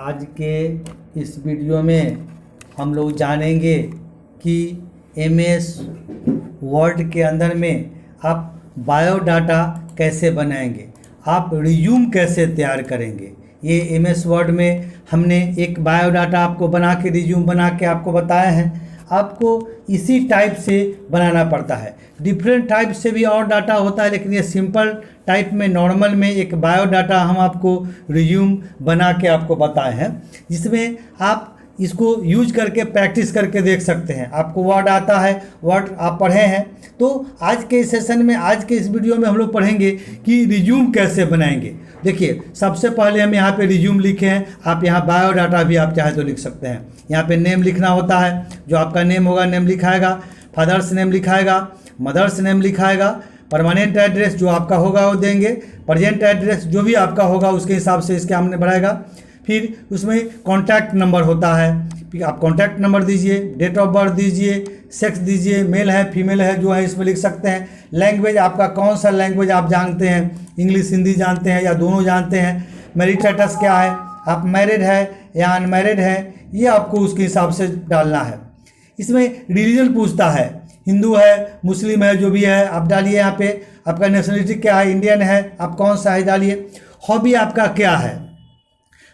आज के इस वीडियो में हम लोग जानेंगे कि एमएस वर्ड के अंदर में आप बायोडाटा कैसे बनाएंगे, आप रिज्यूम कैसे तैयार करेंगे। ये एमएस वर्ड में हमने एक बायोडाटा आपको बना के रिज्यूम बना के आपको बताया है। आपको इसी टाइप से बनाना पड़ता है। डिफरेंट टाइप से भी और डाटा होता है, लेकिन ये सिंपल टाइप में नॉर्मल में एक बायोडाटा हम आपको रिज्यूम बना के आपको बताए हैं, जिसमें आप इसको यूज करके प्रैक्टिस करके देख सकते हैं। आपको वर्ड आता है, वर्ड आप पढ़े हैं, तो आज के सेशन में, आज के इस वीडियो में हम लोग पढ़ेंगे कि रिज्यूम कैसे बनाएंगे। देखिए, सबसे पहले हम यहाँ पे रिज्यूम लिखे हैं। आप यहाँ बायोडाटा भी आप चाहे तो लिख सकते हैं। यहाँ पे नेम लिखना होता है, जो आपका नेम होगा नेम लिखाएगा, फादर्स नेम लिखाएगा, मदर्स नेम लिखाएगा, परमानेंट एड्रेस जो आपका होगा वो देंगे, प्रेजेंट एड्रेस जो भी आपका होगा उसके हिसाब से इसके हमने बढ़ाएगा। फिर उसमें कॉन्टैक्ट नंबर होता है, फिर आप कॉन्टैक्ट नंबर दीजिए, डेट ऑफ बर्थ दीजिए, सेक्स दीजिए, मेल है फीमेल है जो है इसमें लिख सकते हैं। लैंग्वेज आपका कौन सा लैंग्वेज आप जानते हैं, इंग्लिश हिंदी जानते हैं या दोनों जानते हैं। मैरिज स्टेटस क्या है, आप मैरिड है या अनमैरिड है, ये आपको उसके हिसाब से डालना है। इसमें रिलीजन पूछता है, हिंदू है, मुस्लिम है, जो भी है आप डालिए। यहाँ पे आपका नेशनलिटी क्या है, इंडियन है, आप कौन सा है डालिए। हॉबी आपका क्या है,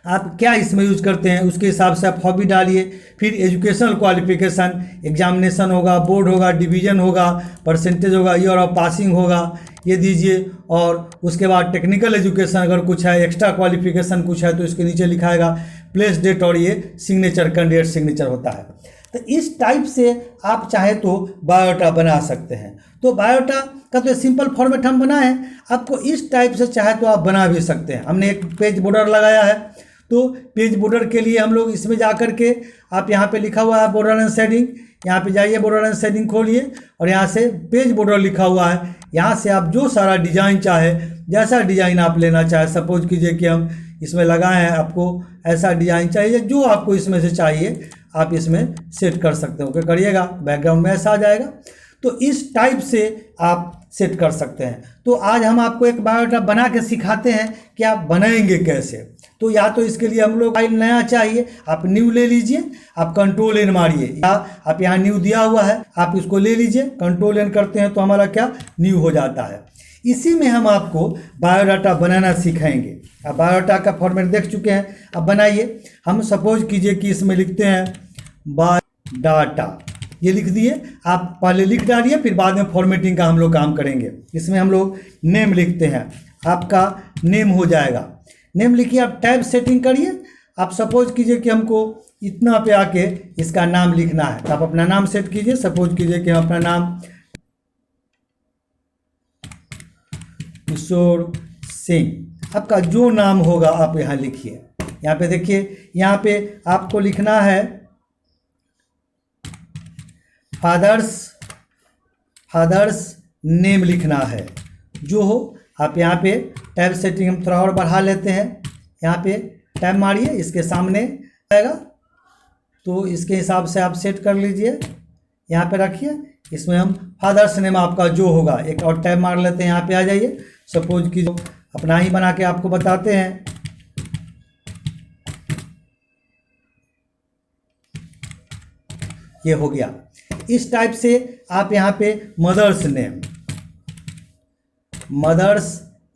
आप क्या इसमें यूज करते हैं, उसके हिसाब से आप हॉबी डालिए। फिर एजुकेशनल क्वालिफिकेशन, एग्जामिनेशन होगा, बोर्ड होगा, डिवीजन होगा, परसेंटेज होगा, ईयर ऑफ पासिंग होगा, ये दीजिए। और उसके बाद टेक्निकल एजुकेशन अगर कुछ है, एक्स्ट्रा क्वालिफिकेशन कुछ है तो इसके नीचे लिखाएगा प्लेस डेट, और ये सिग्नेचर कैंडिडेट सिग्नेचर होता है। तो इस टाइप से आप चाहे तो बायोडाटा बना सकते हैं। तो बायोडाटा का तो सिंपल फॉर्मेट हम बनाए हैं, आपको इस टाइप से चाहे तो आप बना भी सकते हैं। हमने एक पेज बॉर्डर लगाया है, तो पेज बॉर्डर के लिए हम लोग इसमें जा कर के, आप यहाँ पे लिखा हुआ है बॉर्डर एंड शेडिंग, यहाँ पे जाइए, बॉर्डर एंड शेडिंग खोलिए और यहाँ से पेज बॉर्डर लिखा हुआ है। यहाँ से आप जो सारा डिज़ाइन चाहे, जैसा डिज़ाइन आप लेना चाहे, सपोज कीजिए कि हम इसमें लगाए हैं, आपको ऐसा डिज़ाइन चाहिए, जो आपको इसमें से चाहिए आप इसमें सेट कर सकते हो। ओके करिएगा, बैकग्राउंड में ऐसा आ जाएगा। तो इस टाइप से आप सेट कर सकते हैं। तो आज हम आपको एक बायोडाटा बना के सिखाते हैं कि आप बनाएंगे कैसे। तो या तो इसके लिए हम लोग फाइल नया चाहिए, आप न्यू ले लीजिए, आप कंट्रोल एन मारिए, या आप यहाँ न्यू दिया हुआ है आप इसको ले लीजिए, कंट्रोल एन करते हैं तो हमारा क्या न्यू हो जाता है। इसी में हम आपको बायोडाटा बनाना सिखाएंगे। अब बायोडाटा का फॉर्मेट देख चुके हैं, अब बनाइए। हम सपोज कीजिए कि इसमें लिखते हैं बायोडाटा, ये लिख दिए। आप पहले लिख डालिए, फिर बाद में फॉर्मेटिंग का हम लोग काम करेंगे। इसमें हम लोग नेम लिखते हैं, आपका नेम हो जाएगा। नेम लिखिए, आप टैब सेटिंग करिए। आप सपोज कीजिए कि हमको इतना पे आके इसका नाम लिखना है, तो आप अपना नाम सेट कीजिए। सपोज कीजिए कि हम अपना नाम किशोर सिंह, आपका जो नाम होगा आप यहाँ लिखिए। यहाँ पे देखिए, यहाँ पे आपको लिखना है फादर्स नेम लिखना है, जो हो आप यहाँ पे टैब सेटिंग हम थोड़ा और बढ़ा लेते हैं। यहाँ पे टैब मारिए, इसके सामने आएगा, तो इसके हिसाब से आप सेट कर लीजिए। यहाँ पे रखिए, इसमें हम फादर्स नेम आपका जो होगा, एक और टैब मार लेते हैं। यहाँ पे आ जाइए, सपोज की अपना ही बना के आपको बताते हैं। ये हो गया। इस टाइप से आप यहाँ पे मदर्स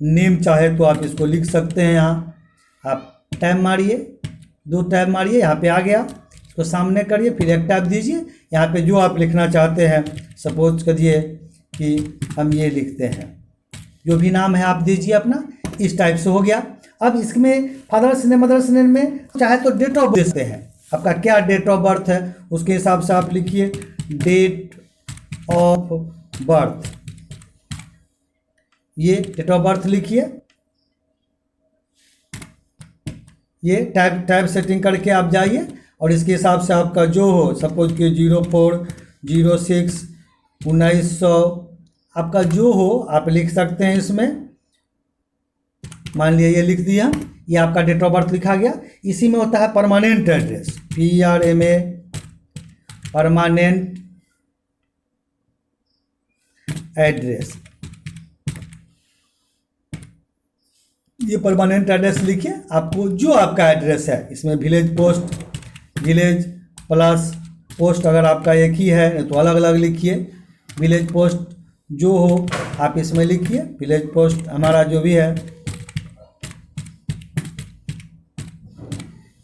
नेम चाहे तो आप इसको लिख सकते हैं। यहाँ आप टैब मारिए, 2 टैब मारिए, यहाँ पे आ गया, इसको सामने करिए, फिर एक टैब दीजिए। यहाँ पे जो आप लिखना चाहते हैं, सपोज करिए कि हम ये लिखते हैं, जो भी नाम है आप दीजिए अपना। इस टाइप से हो गया। अब इसमें फादर्स नेम मदर्स नेम में चाहे तो डेट ऑफ बर्थ देते हैं, आपका क्या डेट ऑफ बर्थ है उसके हिसाब से आप लिखिए डेट ऑफ बर्थ। ये डेट ऑफ बर्थ लिखिए। ये टैब सेटिंग करके आप जाइए और इसके हिसाब से आपका जो हो, सपोज कि 04/06/1900 आपका जो हो आप लिख सकते हैं इसमें। मान लिया ये लिख दिया, ये आपका डेट ऑफ बर्थ लिखा गया। इसी में होता है permanent address, PRMA, permanent address. ये परमानेंट एड्रेस लिखिए, आपको जो आपका एड्रेस है इसमें village post, village plus post अगर आपका एक ही है तो अलग अलग लिखिए। विलेज पोस्ट जो हो आप इसमें लिखिए, विलेज पोस्ट हमारा जो भी है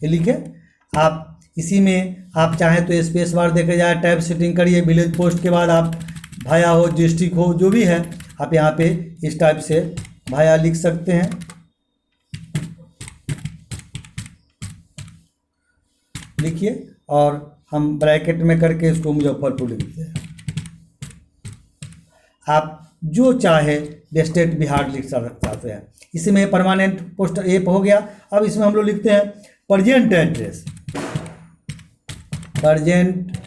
ये लिखे। आप इसी में आप चाहें तो स्पेस बार देखे जाए, टैब सेटिंग करिए। विलेज पोस्ट के बाद आप भाया हो, डिस्ट्रिक्ट हो, जो भी है आप यहाँ पे इस टाइप से भाया लिख सकते हैं। लिखिए और हम ब्रैकेट में करके इसको मुजफ्फरपुर लिखते हैं। आप जो चाहे स्टेट बिहार लिख सकते हैं। इसमें परमानेंट पोस्ट एप हो गया। अब इसमें हम लोग लिखते हैं प्रजेंट एड्रेस। प्रजेंट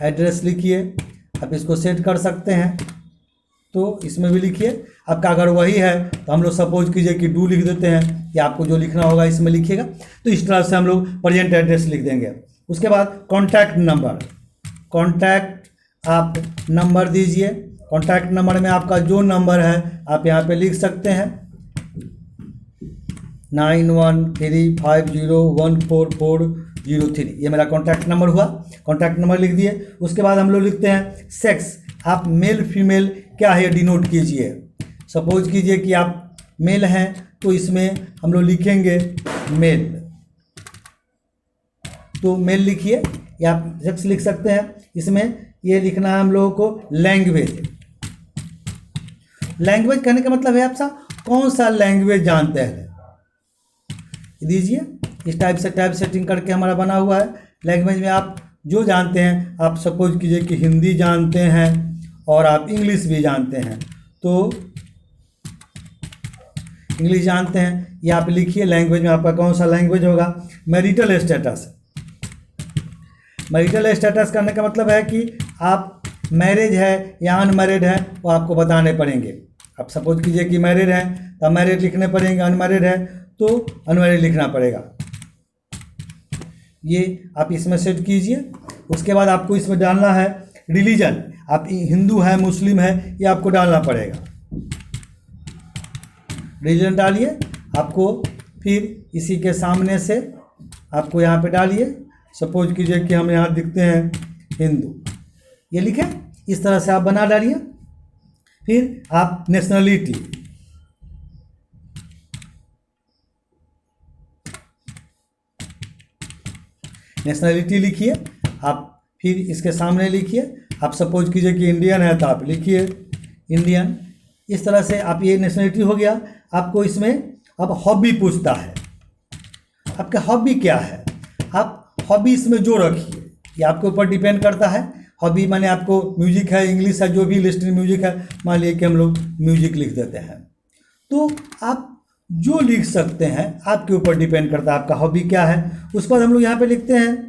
एड्रेस लिखिए, आप इसको सेट कर सकते हैं तो इसमें भी लिखिए। आपका अगर वही है तो हम लोग सपोज कीजिए कि डू लिख देते हैं, या आपको जो लिखना होगा इसमें लिखिएगा। तो इस तरह से हम लोग प्रजेंट एड्रेस लिख देंगे। उसके बाद कॉन्टैक्ट नंबर, कॉन्टैक्ट आप नंबर दीजिए। कॉन्टैक्ट नंबर में आपका जो नंबर है आप यहाँ पे लिख सकते हैं 9135014403, ये मेरा कॉन्टैक्ट नंबर हुआ। कॉन्टैक्ट नंबर लिख दिए। उसके बाद हम लोग लिखते हैं सेक्स, आप मेल फीमेल क्या है डिनोट कीजिए। सपोज कीजिए कि आप मेल हैं तो इसमें हम लोग लिखेंगे मेल, तो मेल लिखिए, या आप सेक्स लिख सकते हैं। इसमें ये लिखना है हम लोगों को लैंग्वेज। लैंग्वेज कहने का मतलब है आपसा कौन सा लैंग्वेज जानते हैं दीजिए। इस टाइप से टाइप सेटिंग करके हमारा बना हुआ है। लैंग्वेज में आप जो जानते हैं, आप सपोज कीजिए कि हिंदी जानते हैं और आप इंग्लिश भी जानते हैं, तो इंग्लिश जानते हैं ये आप लिखिए। लैंग्वेज में आपका कौन सा लैंग्वेज होगा। मैरिटल स्टेटस, मैरिटल स्टेटस करने का मतलब है कि आप मैरिज है या अनमैरिड है वो आपको बताने पड़ेंगे। आप सपोज कीजिए कि मैरिड है तो मैरिड लिखने पड़ेंगे, अनमैरिड है तो अनमैरिड लिखना पड़ेगा। ये आप इसमें सेट कीजिए। उसके बाद आपको इसमें डालना है रिलीजन, आप हिंदू है मुस्लिम है ये आपको डालना पड़ेगा। रिलीजन डालिए आपको, फिर इसी के सामने से आपको यहाँ पे डालिए। सपोज कीजिए कि हम यहाँ दिखते हैं हिंदू, ये लिखें। इस तरह से आप बना डालिए। फिर आप नेशनलिटी, नेशनलिटी लिखिए आप, फिर इसके सामने लिखिए। आप सपोज कीजिए कि इंडियन है तो आप लिखिए इंडियन। इस तरह से आप ये नेशनलिटी हो गया। आपको इसमें अब हॉबी पूछता है, आपका हॉबी क्या है। आप हॉबी इसमें जो रखिए, ये आपके ऊपर डिपेंड करता है। हॉबी माने आपको म्यूजिक है, इंग्लिश है, जो भी लिस्टिंग म्यूजिक है, मान लीजिए कि हम लोग म्यूजिक लिख देते हैं, तो आप जो लिख सकते हैं, आपके ऊपर डिपेंड करता है आपका हॉबी क्या है। उसके बाद हम लोग यहाँ पे लिखते हैं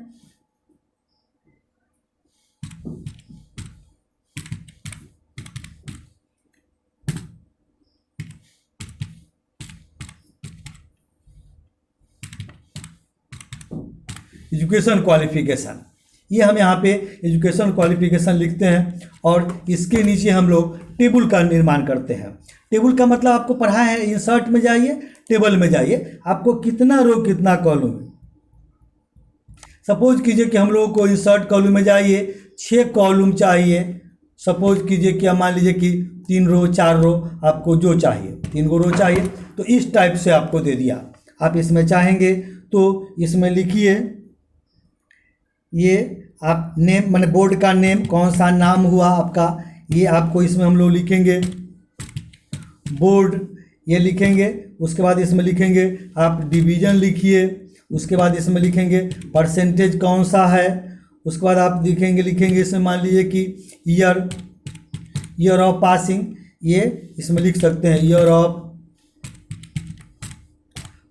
एजुकेशन क्वालिफिकेशन। ये हम यहाँ पे एजुकेशन क्वालिफिकेशन लिखते हैं और इसके नीचे हम लोग टेबल का निर्माण करते हैं। टेबल का मतलब आपको पढ़ा है, इंसर्ट में जाइए, टेबल में जाइए, आपको कितना रो कितना कॉलम। सपोज कीजिए कि हम लोगों को इंसर्ट कॉलम में जाइए, 6 कॉलम चाहिए। सपोज कीजिए कि मान लीजिए कि 3 रो 4 रो आपको जो चाहिए, 3 रो चाहिए, तो इस टाइप से आपको दे दिया। आप इसमें चाहेंगे तो इसमें लिखिए, ये आप नेम माने बोर्ड का नेम, कौन सा नाम हुआ आपका, ये आपको इसमें हम लोग लिखेंगे बोर्ड, ये लिखेंगे। उसके बाद इसमें लिखेंगे आप डिवीज़न लिखिए। उसके बाद इसमें लिखेंगे परसेंटेज कौन सा है। उसके बाद आप लिखेंगे इसमें मान लीजिए कि ईयर ऑफ पासिंग, ये इसमें लिख सकते हैं ईयर ऑफ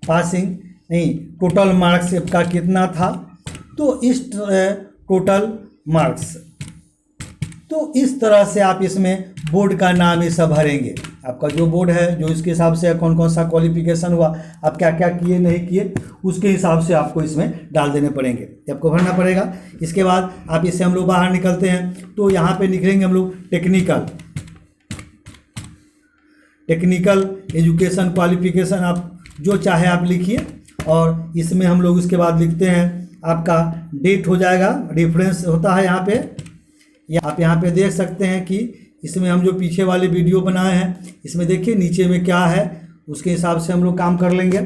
पासिंग, नहीं टोटल मार्क्स आपका कितना था, तो इस टोटल मार्क्स। तो इस तरह से आप इसमें बोर्ड का नाम ये सब भरेंगे। आपका जो बोर्ड है, जो इसके हिसाब से कौन कौन सा क्वालिफिकेशन हुआ, आप क्या क्या किए नहीं किए, उसके हिसाब से आपको इसमें डाल देने पड़ेंगे, आपको भरना पड़ेगा। इसके बाद आप इससे हम लोग बाहर निकलते हैं तो यहाँ पे लिखेंगे हम लोग टेक्निकल। टेक्निकल एजुकेशन क्वालिफिकेशन आप जो चाहे आप लिखिए। और इसमें हम लोग उसके बाद लिखते हैं आपका डेट हो जाएगा, रेफरेंस होता है यहाँ पे। आप यहाँ पे देख सकते हैं कि इसमें हम जो पीछे वाले वीडियो बनाए हैं इसमें देखिए नीचे में क्या है, उसके हिसाब से हम लोग काम कर लेंगे।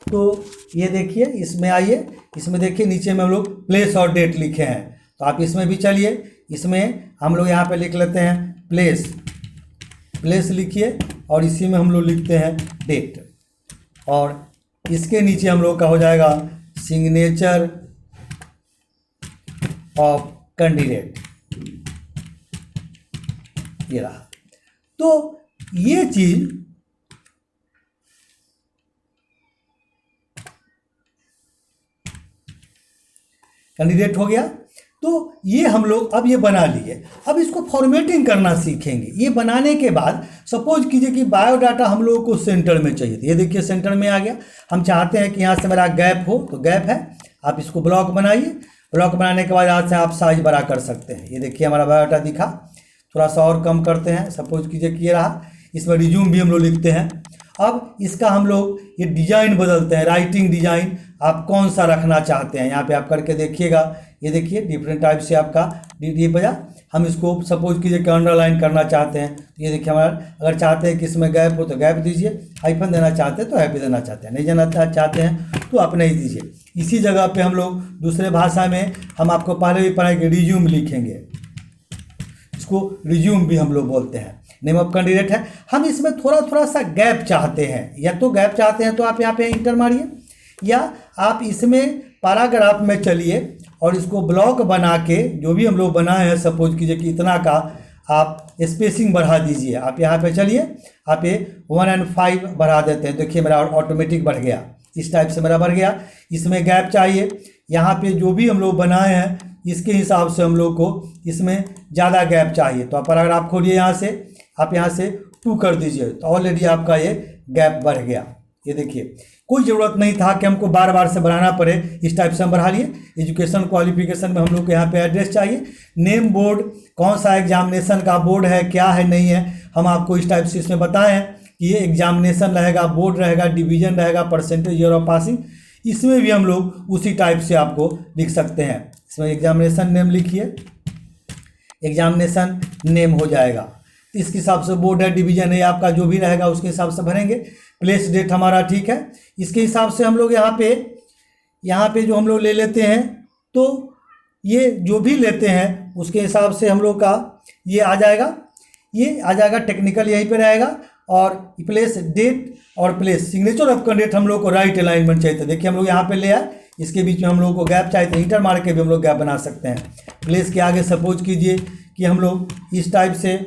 तो ये देखिए इसमें आइए, इसमें देखिए नीचे में हम लोग प्लेस और डेट लिखे हैं। तो आप इसमें भी चलिए, इसमें हम लोग यहाँ पे लिख लेते हैं प्लेस लिखिए और इसी में हम लोग लिखते हैं डेट। और इसके नीचे हम लोग का हो जाएगा सिग्नेचर ऑफ कैंडिडेट, ये रहा। तो ये चीज कैंडिडेट हो गया। तो ये हम लोग अब ये बना लिए। अब इसको फॉर्मेटिंग करना सीखेंगे। ये बनाने के बाद सपोज कीजिए कि बायोडाटा हम लोगों को सेंटर में चाहिए, ये देखिए सेंटर में आ गया। हम चाहते हैं कि यहाँ से मेरा गैप हो, तो गैप है, आप इसको ब्लॉक बनाइए। ब्लॉक बनाने के बाद यहाँ से आप साइज बड़ा कर सकते हैं। ये देखिए हमारा बायोडाटा दिखा, थोड़ा सा और कम करते हैं, सपोज कीजिए कि ये रहा। इसमें रिज्यूम भी हम लोग लिखते हैं। अब इसका हम लोग ये डिजाइन बदलते हैं, राइटिंग डिजाइन आप कौन सा रखना चाहते हैं यहाँ पे आप करके देखिएगा। ये देखिए डिफरेंट टाइप से आपका डी बजा। हम इसको सपोज कीजिए कि अंडरलाइन करना चाहते हैं, तो ये देखिए हमारा, अगर चाहते हैं कि इसमें गैप हो तो गैप दीजिए, हाइफन देना चाहते हैं तो हाइफन देना चाहते हैं, नहीं देना चाहते हैं तो आप नहीं दीजिए। इसी जगह पे हम लोग दूसरे भाषा में हम आपको पहले भी पढ़ाएंगे, रिज्यूम लिखेंगे, इसको रिज्यूम भी हम लोग बोलते हैं। नेम ऑफ कैंडिडेट है। हम इसमें थोड़ा सा गैप चाहते हैं, या तो गैप चाहते हैं तो आप यहाँ पे इंटर मारिए, या आप इसमें पैराग्राफ में चलिए और इसको ब्लॉक बना के जो भी हम लोग बनाए हैं, सपोज कीजिए कि इतना का आप स्पेसिंग बढ़ा दीजिए। आप यहाँ पे चलिए, आप ये 1 और 5 बढ़ा देते हैं, देखिए मेरा ऑटोमेटिक बढ़ गया, इस टाइप से मेरा बढ़ गया। इसमें गैप चाहिए, यहाँ पे जो भी हम लोग बनाए हैं इसके हिसाब से हम लोग को इसमें ज़्यादा गैप चाहिए। तो आप पैराग्राफ खोलिए, यहाँ से आप यहाँ से 2 कर दीजिए, तो ऑलरेडी आपका ये गैप बढ़ गया। ये देखिए कोई ज़रूरत नहीं था कि हमको बार बार से बढ़ाना पड़े, इस टाइप से हम बढ़ा लिए। एजुकेशन क्वालिफिकेशन में हम लोग को यहाँ पे एड्रेस चाहिए, नेम बोर्ड, कौन सा एग्जामिनेशन का बोर्ड है, क्या है नहीं है, हम आपको इस टाइप से इसमें बताएं कि ये एग्जामिनेशन रहेगा, बोर्ड रहेगा, डिवीजन रहेगा, परसेंटेज ईयर ऑफ पासिंग। इसमें भी हम लोग उसी टाइप से आपको लिख सकते हैं। इसमें एग्जामिनेशन नेम लिखिए, एग्जामिनेशन नेम हो जाएगा। इसके हिसाब से बोर्ड है, डिवीजन है, आपका जो भी रहेगा उसके हिसाब से भरेंगे। प्लेस डेट हमारा ठीक है, इसके हिसाब से हम लोग यहाँ पे जो हम लोग ले लेते हैं, तो ये जो भी लेते हैं उसके हिसाब से हम लोग का ये आ जाएगा, टेक्निकल यहीं पे रहेगा। और प्लेस डेट और प्लेस सिग्नेचर ऑफ कैंडिडेट हम लोग को राइट अलाइनमेंट चाहिए। देखिए हम लोग यहाँ पे ले आए, इसके बीच में हम लोग को गैप चाहिए, तो इंटर मार के भी हम लोग गैप बना सकते हैं। प्लेस के आगे सपोज कीजिए कि हम लोग इस टाइप से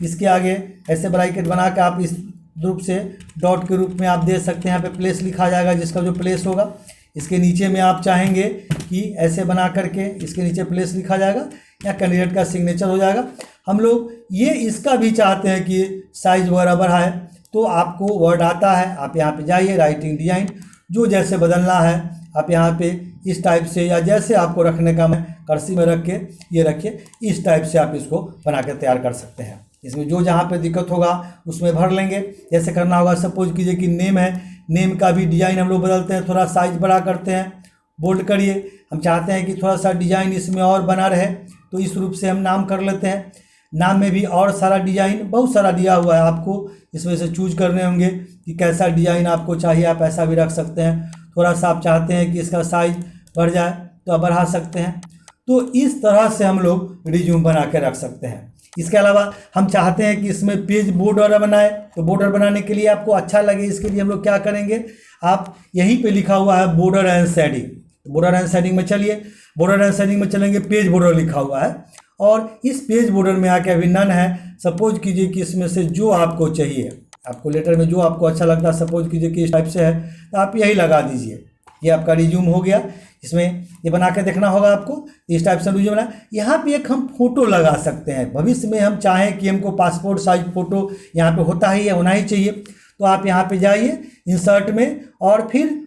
इसके आगे ऐसे ब्रैकेट बना के आप इस रूप से डॉट के रूप में आप दे सकते हैं। यहाँ पे प्लेस लिखा जाएगा, जिसका जो प्लेस होगा। इसके नीचे में आप चाहेंगे कि ऐसे बना करके इसके नीचे प्लेस लिखा जाएगा, या कैंडिडेट का सिग्नेचर हो जाएगा। हम लोग ये इसका भी चाहते हैं कि साइज वगैरह बढ़ाए, तो आपको वर्ड आता है, आप यहाँ पे जाइए, राइटिंग डिजाइन जो जैसे बदलना है आप यहाँ पे इस टाइप से, या जैसे आपको रखने का मैं कर्सी में रख के ये रखिए, इस टाइप से आप इसको बना के तैयार कर सकते हैं। इसमें जो जहाँ पे दिक्कत होगा उसमें भर लेंगे, जैसे करना होगा। सपोज कीजिए कि नेम है, नेम का भी डिजाइन हम लोग बदलते हैं, थोड़ा साइज बड़ा करते हैं, बोल्ड करिए। हम चाहते हैं कि थोड़ा सा डिजाइन इसमें और बना रहे, तो इस रूप से हम नाम कर लेते हैं। नाम में भी और सारा डिजाइन बहुत सारा दिया हुआ है, आपको इसमें से चूज करने होंगे कि कैसा डिजाइन आपको चाहिए, आप ऐसा भी रख सकते हैं। थोड़ा सा आप चाहते हैं कि इसका साइज बढ़ जाए तो आप बढ़ा सकते हैं। तो इस तरह से हम लोग रिज्यूम बना के रख सकते हैं। इसके अलावा हम चाहते हैं कि इसमें पेज बॉर्डर बनाए, तो बॉर्डर बनाने के लिए आपको अच्छा लगे, इसके लिए हम लोग क्या करेंगे, आप यहीं पे लिखा हुआ है border and shading, border and shading में चलिए। बॉर्डर एंड शेडिंग में चलेंगे, पेज बॉर्डर लिखा हुआ है, और इस पेज बॉर्डर में आके अभी नन है। सपोज कीजिए कि इसमें से जो आपको चाहिए, आपको लेटर में जो आपको अच्छा लगता है, सपोज कीजिए कि इस टाइप से है, तो आप यही लगा दीजिए। ये आपका रिज्यूम हो गया। इसमें ये बना के देखना होगा आपको, इस टाइप से रिज्यूम बना। यहाँ पे एक हम फोटो लगा सकते हैं। भविष्य में हम चाहें कि हमको पासपोर्ट साइज फोटो यहाँ पे होता ही है, होना ही चाहिए, तो आप यहाँ पे जाइए इंसर्ट में, और फिर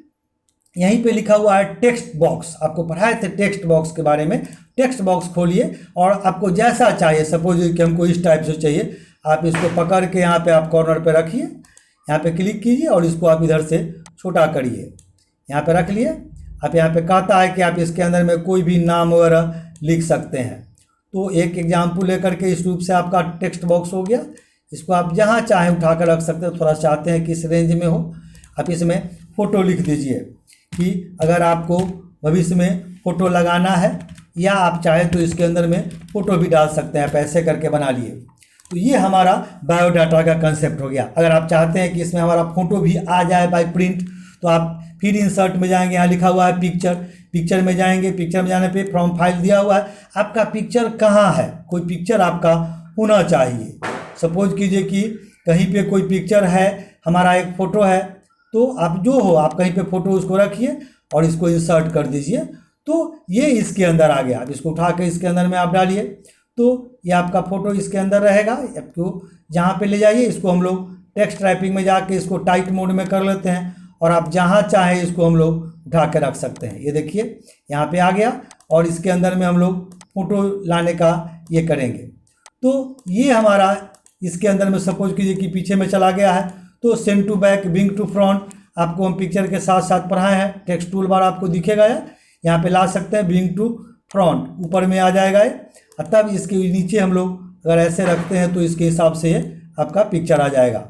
यहीं पे लिखा हुआ है टेक्स्ट बॉक्स। आपको पढ़ाए थे टेक्स्ट बॉक्स के बारे में, टेक्स्ट बॉक्स खोलिए और आपको जैसा चाहिए, सपोज कि हमको इस टाइप से चाहिए, आप इसको पकड़ के यहाँ पे आप कॉर्नर पे रखिए, यहाँ पे क्लिक कीजिए और इसको आप इधर से छोटा करिए, यहाँ पे रख लिए। आप यहाँ पे कहता है कि आप इसके अंदर में कोई भी नाम वगैरह लिख सकते हैं। तो एक एग्जाम्पल लेकर के इस रूप से आपका टेक्स्ट बॉक्स हो गया। इसको आप जहाँ चाहें उठा कर रख सकते हो, थोड़ा चाहते हैं कि इस रेंज में हो। आप इसमें फ़ोटो लिख दीजिए कि अगर आपको भविष्य में फ़ोटो लगाना है, या आप चाहें तो इसके अंदर में फ़ोटो भी डाल सकते हैं, पैसे करके बना लिए। तो ये हमारा बायोडाटा का कंसेप्ट हो गया। अगर आप चाहते हैं कि इसमें हमारा फ़ोटो भी आ जाए बाय प्रिंट, तो आप फिर इंसर्ट में जाएंगे, यहाँ लिखा हुआ है पिक्चर, पिक्चर में जाएंगे। पिक्चर में जाने पे फ्रॉम फाइल दिया हुआ है, आपका पिक्चर कहाँ है, कोई पिक्चर आपका होना चाहिए। सपोज कीजिए कि कहीं पे कोई पिक्चर है, हमारा एक फ़ोटो है, तो आप जो हो आप कहीं पे फ़ोटो उसको रखिए और इसको इंसर्ट कर दीजिए, तो ये इसके अंदर आ गया। अब इसको उठा के इसके अंदर में आप डालिए, तो ये आपका फ़ोटो इसके अंदर रहेगा। आपको जहाँ पे ले जाइए, इसको हम लोग टेक्स्ट टाइपिंग में जाके इसको टाइट मोड में कर लेते हैं, और आप जहाँ चाहें इसको हम लोग उठा के रख सकते हैं। ये देखिए यहाँ पे आ गया, और इसके अंदर में हम लोग फ़ोटो लाने का ये करेंगे। तो ये हमारा इसके अंदर में सपोज कीजिए कि पीछे में चला गया है, तो send to back, bring to front आपको हम पिक्चर के साथ साथ पढ़ाए हैं। टेक्स्ट टूल बार आपको दिखेगा, यहाँ पे ला सकते हैं, ब्रिंग टू फ्रंट ऊपर में आ जाएगा ये। तब इसके नीचे हम लोग अगर ऐसे रखते हैं तो इसके हिसाब से ये आपका पिक्चर आ जाएगा।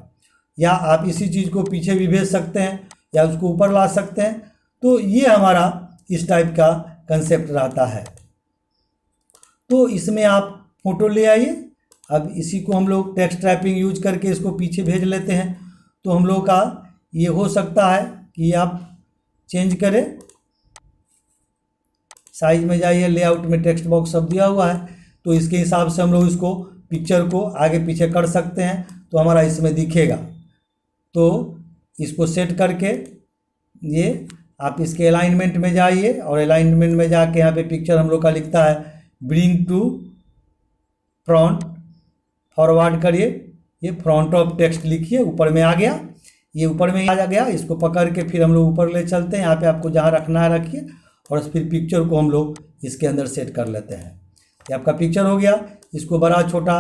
या आप इसी चीज़ को पीछे भी भेज सकते हैं या उसको ऊपर ला सकते हैं। तो ये हमारा इस टाइप का कंसेप्ट रहता है। तो इसमें आप फ़ोटो ले आइए। अब इसी को हम लोग टेक्स्ट टाइपिंग यूज करके इसको पीछे भेज लेते हैं। तो हम लोग का ये हो सकता है कि आप चेंज करें, साइज में जाइए, लेआउट में टेक्स्ट बॉक्स सब दिया हुआ है, तो इसके हिसाब से हम लोग इसको पिक्चर को आगे पीछे कर सकते हैं, तो हमारा इसमें दिखेगा। तो इसको सेट करके ये आप इसके अलाइनमेंट में जाइए, और अलाइनमेंट में जाके यहाँ पे पिक्चर हम लोग का लिखता है ब्रिंग टू फ्रंट, फॉरवर्ड करिए, ये फ्रंट ऑफ टेक्स्ट लिखिए, ऊपर में आ गया, ये ऊपर में आ गया। इसको पकड़ के फिर हम लोग ऊपर ले चलते हैं, यहाँ पे आपको जहाँ रखना है रखिए, और फिर पिक्चर को हम लोग इसके अंदर सेट कर लेते हैं। ये आपका पिक्चर हो गया। इसको बड़ा छोटा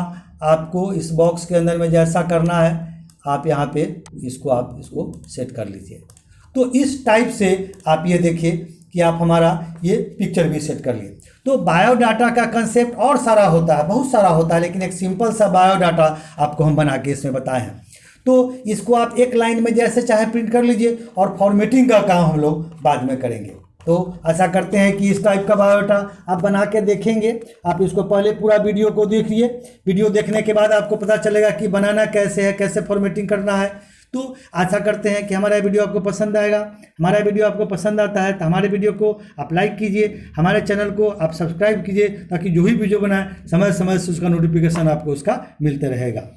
आपको इस बॉक्स के अंदर में जैसा करना है, आप यहाँ पे इसको सेट कर लीजिए। तो इस टाइप से आप ये देखिए कि आप हमारा ये पिक्चर भी सेट कर लिए। तो बायोडाटा का कंसेप्ट और सारा होता है, बहुत सारा होता है, लेकिन एक सिंपल सा बायोडाटा आपको हम बना के इसमें बताए हैं। तो इसको आप एक लाइन में जैसे चाहे प्रिंट कर लीजिए, और फॉर्मेटिंग का काम हम लोग बाद में करेंगे। तो ऐसा करते हैं कि इस टाइप का बायोडाटा आप बना के देखेंगे। आप इसको पहले पूरा वीडियो को देखिए, वीडियो देखने के बाद आपको पता चलेगा कि बनाना कैसे है, कैसे फॉर्मेटिंग करना है। तो आशा करते हैं कि हमारा वीडियो आपको पसंद आएगा। हमारा वीडियो आपको पसंद आता है तो हमारे वीडियो को आप लाइक कीजिए, हमारे चैनल को आप सब्सक्राइब कीजिए, ताकि जो भी वीडियो बनाए समय समय से उसका नोटिफिकेशन आपको उसका मिलते रहेगा।